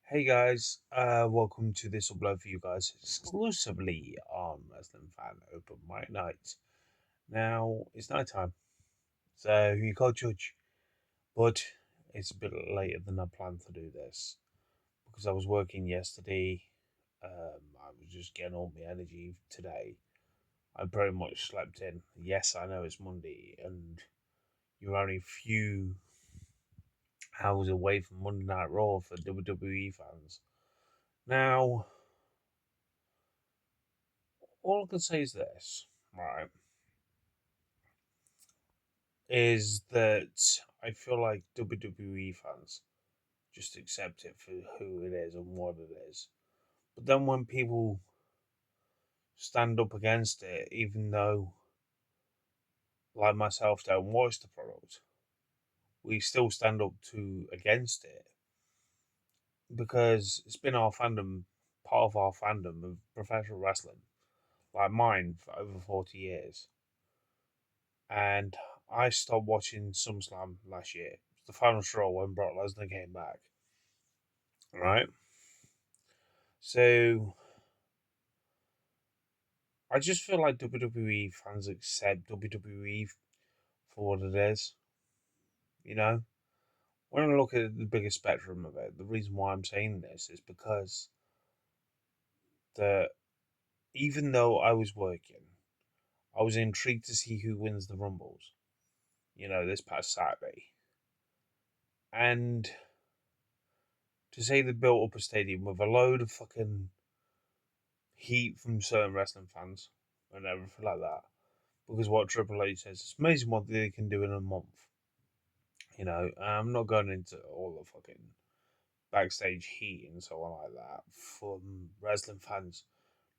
Hey guys, welcome to this upload for you guys exclusively on Wrestling Fan Open Mic Night. Now it's night time, so you can't judge, but it's a bit later than I planned to do this because I was working yesterday. I was just getting all my energy today. I pretty much slept in. Yes, I know it's Monday, and you're only a few hours away from Monday Night Raw for WWE fans. Now, all I can say is this, right? Is that I feel like WWE fans just accept it for who it is and what it is. But then when people stand up against it, even though, like myself, don't watch the product, we still stand up to against it because it's been our fandom, part of our fandom of professional wrestling, like mine, for over 40 years. And I stopped watching SummerSlam last year. The final straw when Brock Lesnar came back, right? So I just feel like WWE fans accept WWE for what it is. You know, when I look at the bigger spectrum of it, the reason why I'm saying this is because the even though I was working, I was intrigued to see who wins the Rumbles. This past Saturday, and to say they built up a stadium with a load of fucking heat from certain wrestling fans and everything like that. Because what Triple H says, it's amazing what they can do in a month. I'm not going into all the fucking backstage heat and so on like that from wrestling fans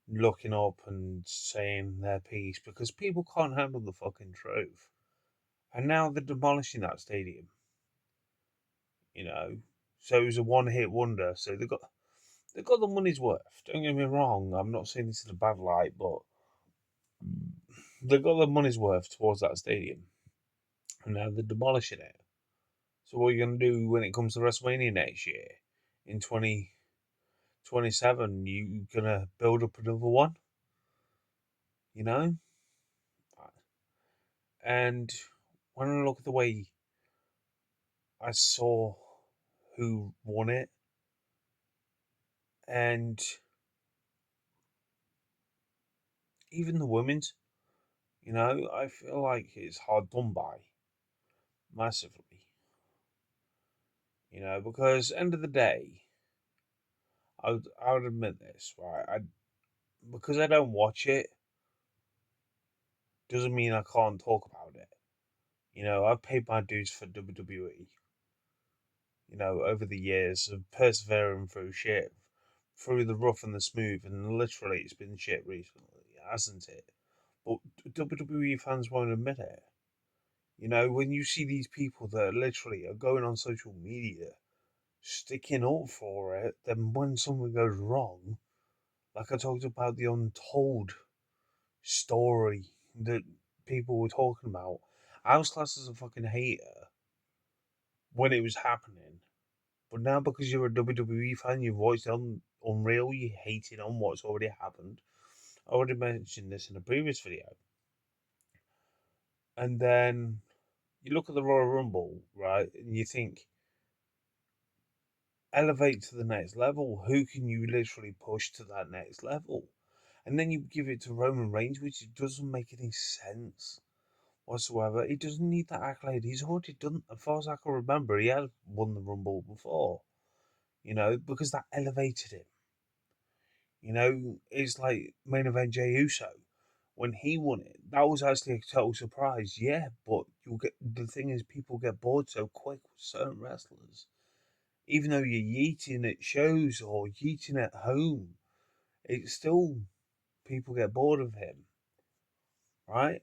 looking up and saying their piece because people can't handle the fucking truth. And now they're demolishing that stadium, you know. So it was a one hit wonder. So they got the money's worth. Don't get me wrong, I'm not saying this in a bad light, but they got the money's worth towards that stadium. And now they're demolishing it. So what are you gonna do when it comes to WrestleMania next year? In 2027, you gonna build up another one, you know? And when I look at the way I saw who won it, and even the women's, I feel like it's hard done by massively, because end of the day, I would admit this, right? Because I don't watch it doesn't mean I can't talk about it. I've paid my dues for WWE, over the years of persevering through shit, through the rough and the smooth, and literally it's been shit recently, hasn't it? But WWE fans won't admit it. When you see these people that literally are going on social media, sticking up for it, then when something goes wrong, like I talked about the untold story that people were talking about, I was classed as a fucking hater when it was happening. But now, because you're a WWE fan, you've watched on Unreal, you hating on what's already happened. I already mentioned this in a previous video. And then you look at the Royal Rumble, right, and you think, elevate to the next level. Who can you literally push to that next level? And then you give it to Roman Reigns, which doesn't make any sense whatsoever. He doesn't need that accolade. He's already done, as far as I can remember, he has won the Rumble before, because that elevated him. It's like main event Jey Uso. When he won it, that was actually a total surprise. Yeah, but you'll get the thing is people get bored so quick with certain wrestlers. Even though you're yeeting at shows or yeeting at home, it's still people get bored of him, right?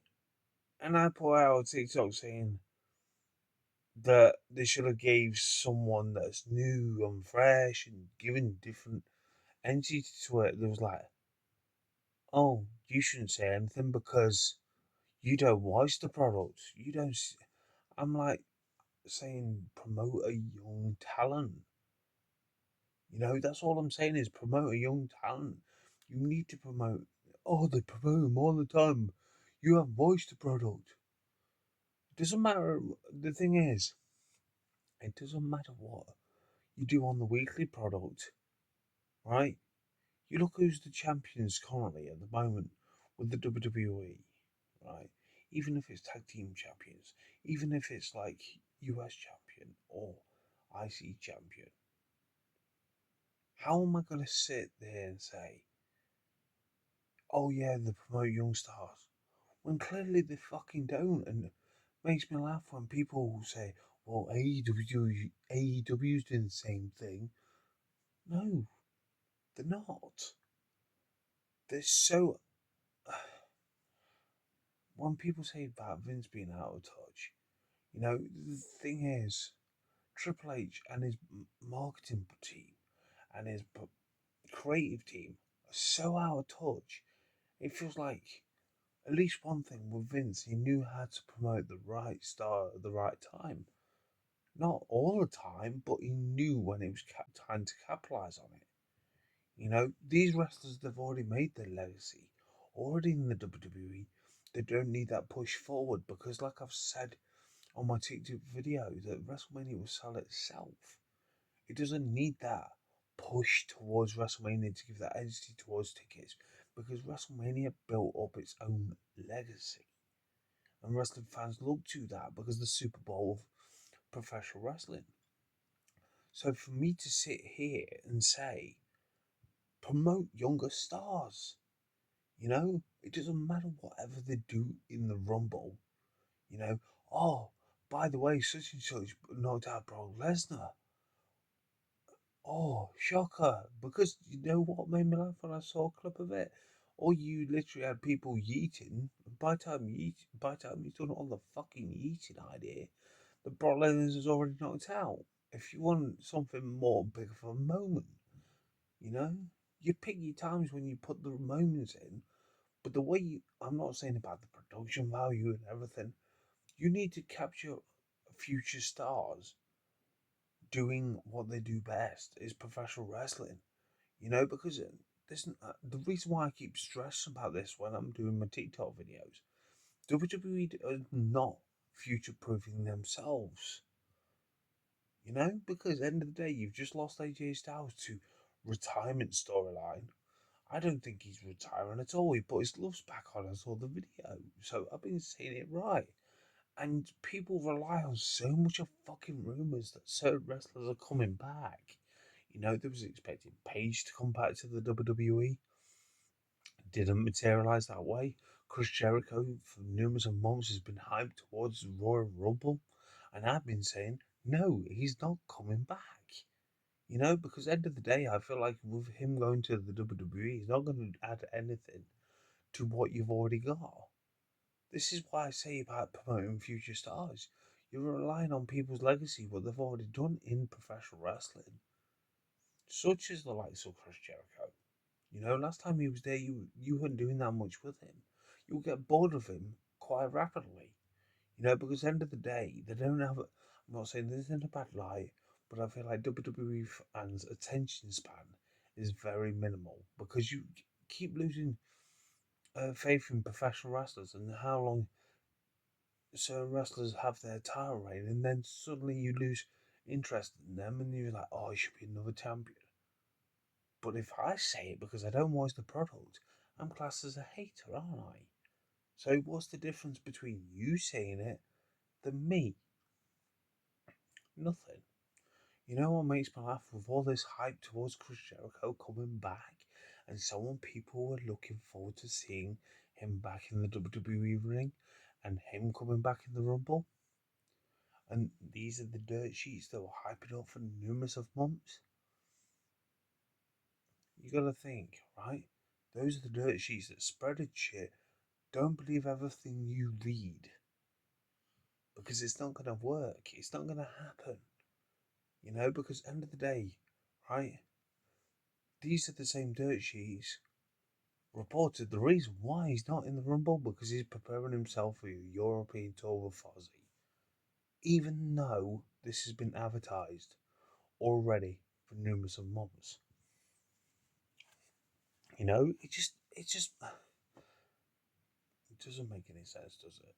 And I put out a TikTok saying that they should have gave someone that's new and fresh and given different entity to it. There was like, oh, you shouldn't say anything because you don't watch the product. You don't. I'm like saying promote a young talent. That's all I'm saying is promote a young talent. You need to promote. Oh, they promote him all the time. You have voiced the product. It doesn't matter. The thing is, it doesn't matter what you do on the weekly product, right? You look who's the champions currently at the moment with the WWE, right? Even if it's tag team champions, even if it's like US champion or IC champion, how am I going to sit there and say, oh yeah, they promote young stars, when clearly they fucking don't? And it makes me laugh when people say, well, AEW's doing the same thing. No, they're not. They're so. When people say about Vince being out of touch, the thing is, Triple H and his marketing team and his creative team are so out of touch. It feels like at least one thing with Vince, he knew how to promote the right star at the right time. Not all the time, but he knew when it was time to capitalize on it. These wrestlers, they've already made their legacy, already in the WWE. They don't need that push forward because, like I've said on my TikTok video, that WrestleMania will sell itself. It doesn't need that push towards WrestleMania to give that entity towards tickets because WrestleMania built up its own legacy. And wrestling fans look to that because the Super Bowl of professional wrestling. So for me to sit here and say, promote younger stars, it doesn't matter whatever they do in the Rumble, you know, oh, by the way, such and such knocked out Brock Lesnar. Oh, shocker. Because you know what made me laugh when I saw a clip of it? Or you literally had people yeeting. By the time you done all the fucking yeeting idea, the Brock Lesnar is already knocked out. If you want something more big of a moment, you know, you pick your times when you put the moments in. But the way I'm not saying about the production value and everything, you need to capture future stars doing what they do best is professional wrestling. Because the reason why I keep stressing about this when I'm doing my TikTok videos, WWE are not future proofing themselves. Because at the end of the day, you've just lost AJ Styles to retirement storyline. I don't think he's retiring at all. He put his gloves back on. I saw the video, so I've been saying it right. And people rely on so much of fucking rumors that certain wrestlers are coming back. There was expecting Paige to come back to the WWE. Didn't materialize that way. Chris Jericho, for numerous of months, has been hyped towards the Royal Rumble. And I've been saying, no, he's not coming back. Because at the end of the day, I feel like with him going to the WWE, he's not going to add anything to what you've already got. This is why I say about promoting future stars. You're relying on people's legacy, what they've already done in professional wrestling, such as the likes of Chris Jericho. Last time he was there, you weren't doing that much with him. You'll get bored of him quite rapidly. Because at the end of the day, they don't have. I'm not saying this isn't a bad lie, but I feel like WWE fans' attention span is very minimal because you keep losing faith in professional wrestlers and how long certain wrestlers have their title reign, and then suddenly you lose interest in them, and you're like, oh, he should be another champion. But if I say it because I don't watch the product, I'm classed as a hater, aren't I? So what's the difference between you saying it than me? Nothing. You know what makes me laugh with all this hype towards Chris Jericho coming back, and so on, people were looking forward to seeing him back in the WWE ring, and him coming back in the Rumble. And these are the dirt sheets that were hyping up for numerous of months. You gotta think, right? Those are the dirt sheets that spreaded shit. Don't believe everything you read because it's not gonna work. It's not gonna happen. Because at the end of the day, right? These are the same dirt sheets reported the reason why he's not in the Rumble because he's preparing himself for a European tour with Fozzy. Even though this has been advertised already. for numerous of mothers. You know, it doesn't make any sense, does it?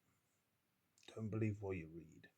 Don't believe what you read.